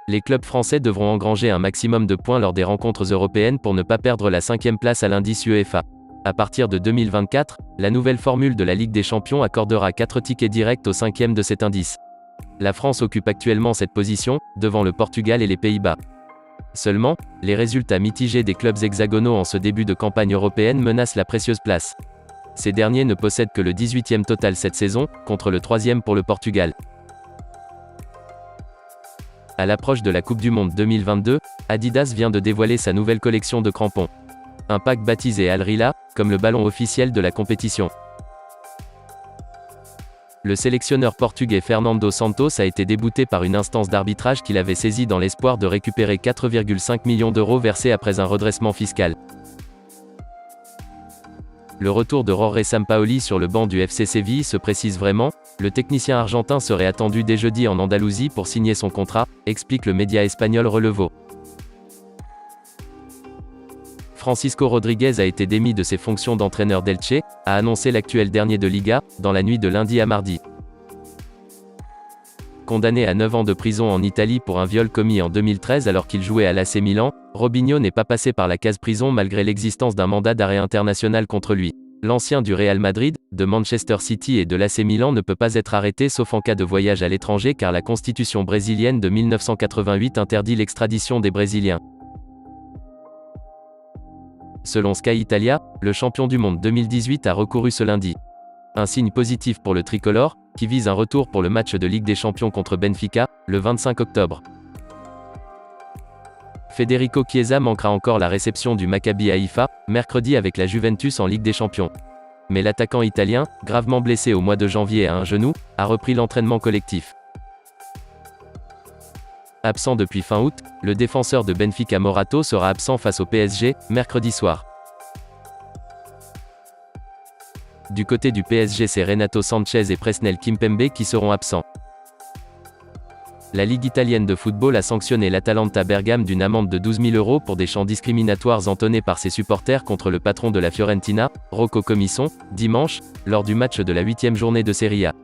Les clubs français devront engranger un maximum de points lors des rencontres européennes pour ne pas perdre la 5e place à l'indice UEFA. À partir de 2024, la nouvelle formule de la Ligue des Champions accordera 4 tickets directs au 5e de cet indice. La France occupe actuellement cette position, devant le Portugal et les Pays-Bas. Seulement, les résultats mitigés des clubs hexagonaux en ce début de campagne européenne menacent la précieuse place. Ces derniers ne possèdent que le 18e total cette saison, contre le 3e pour le Portugal. À l'approche de la Coupe du Monde 2022, Adidas vient de dévoiler sa nouvelle collection de crampons. Un pack baptisé Al Rihla, comme le ballon officiel de la compétition. Le sélectionneur portugais Fernando Santos a été débouté par une instance d'arbitrage qu'il avait saisie dans l'espoir de récupérer 4,5 millions d'euros versés après un redressement fiscal. Le retour de Jorge Sampaoli sur le banc du FC Séville se précise vraiment. Le technicien argentin serait attendu dès jeudi en Andalousie pour signer son contrat, explique le média espagnol Relevo. Francisco Rodriguez a été démis de ses fonctions d'entraîneur d'Elche, a annoncé l'actuel dernier de Liga, dans la nuit de lundi à mardi. Condamné à 9 ans de prison en Italie pour un viol commis en 2013 alors qu'il jouait à l'AC Milan, Robinho n'est pas passé par la case prison malgré l'existence d'un mandat d'arrêt international contre lui. L'ancien du Real Madrid, de Manchester City et de l'AC Milan ne peut pas être arrêté sauf en cas de voyage à l'étranger car la constitution brésilienne de 1988 interdit l'extradition des Brésiliens. Selon Sky Italia, le champion du monde 2018 a recouru ce lundi. Un signe positif pour le tricolore, qui vise un retour pour le match de Ligue des Champions contre Benfica, le 25 octobre. Federico Chiesa manquera encore la réception du Maccabi Haïfa, mercredi avec la Juventus en Ligue des Champions. Mais l'attaquant italien, gravement blessé au mois de janvier à un genou, a repris l'entraînement collectif. Absent depuis fin août, le défenseur de Benfica Morato sera absent face au PSG, mercredi soir. Du côté du PSG, c'est Renato Sanchez et Presnel Kimpembe qui seront absents. La Ligue italienne de football a sanctionné l'Atalanta Bergame d'une amende de 12 000 € pour des chants discriminatoires entonnés par ses supporters contre le patron de la Fiorentina, Rocco Commisson, dimanche, lors du match de la 8e journée de Serie A.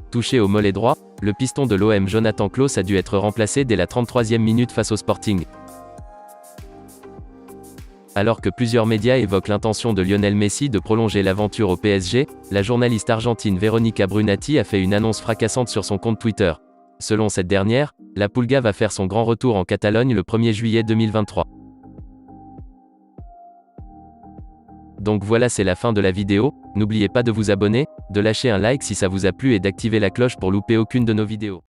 Touché au mollet droit, le piston de l'OM Jonathan Klaus a dû être remplacé dès la 33e minute face au Sporting. Alors que plusieurs médias évoquent l'intention de Lionel Messi de prolonger l'aventure au PSG, la journaliste argentine Veronica Brunati a fait une annonce fracassante sur son compte Twitter. Selon cette dernière, la Pulga va faire son grand retour en Catalogne le 1er juillet 2023. Donc voilà, c'est la fin de la vidéo. N'oubliez pas de vous abonner, de lâcher un like si ça vous a plu et d'activer la cloche pour louper aucune de nos vidéos.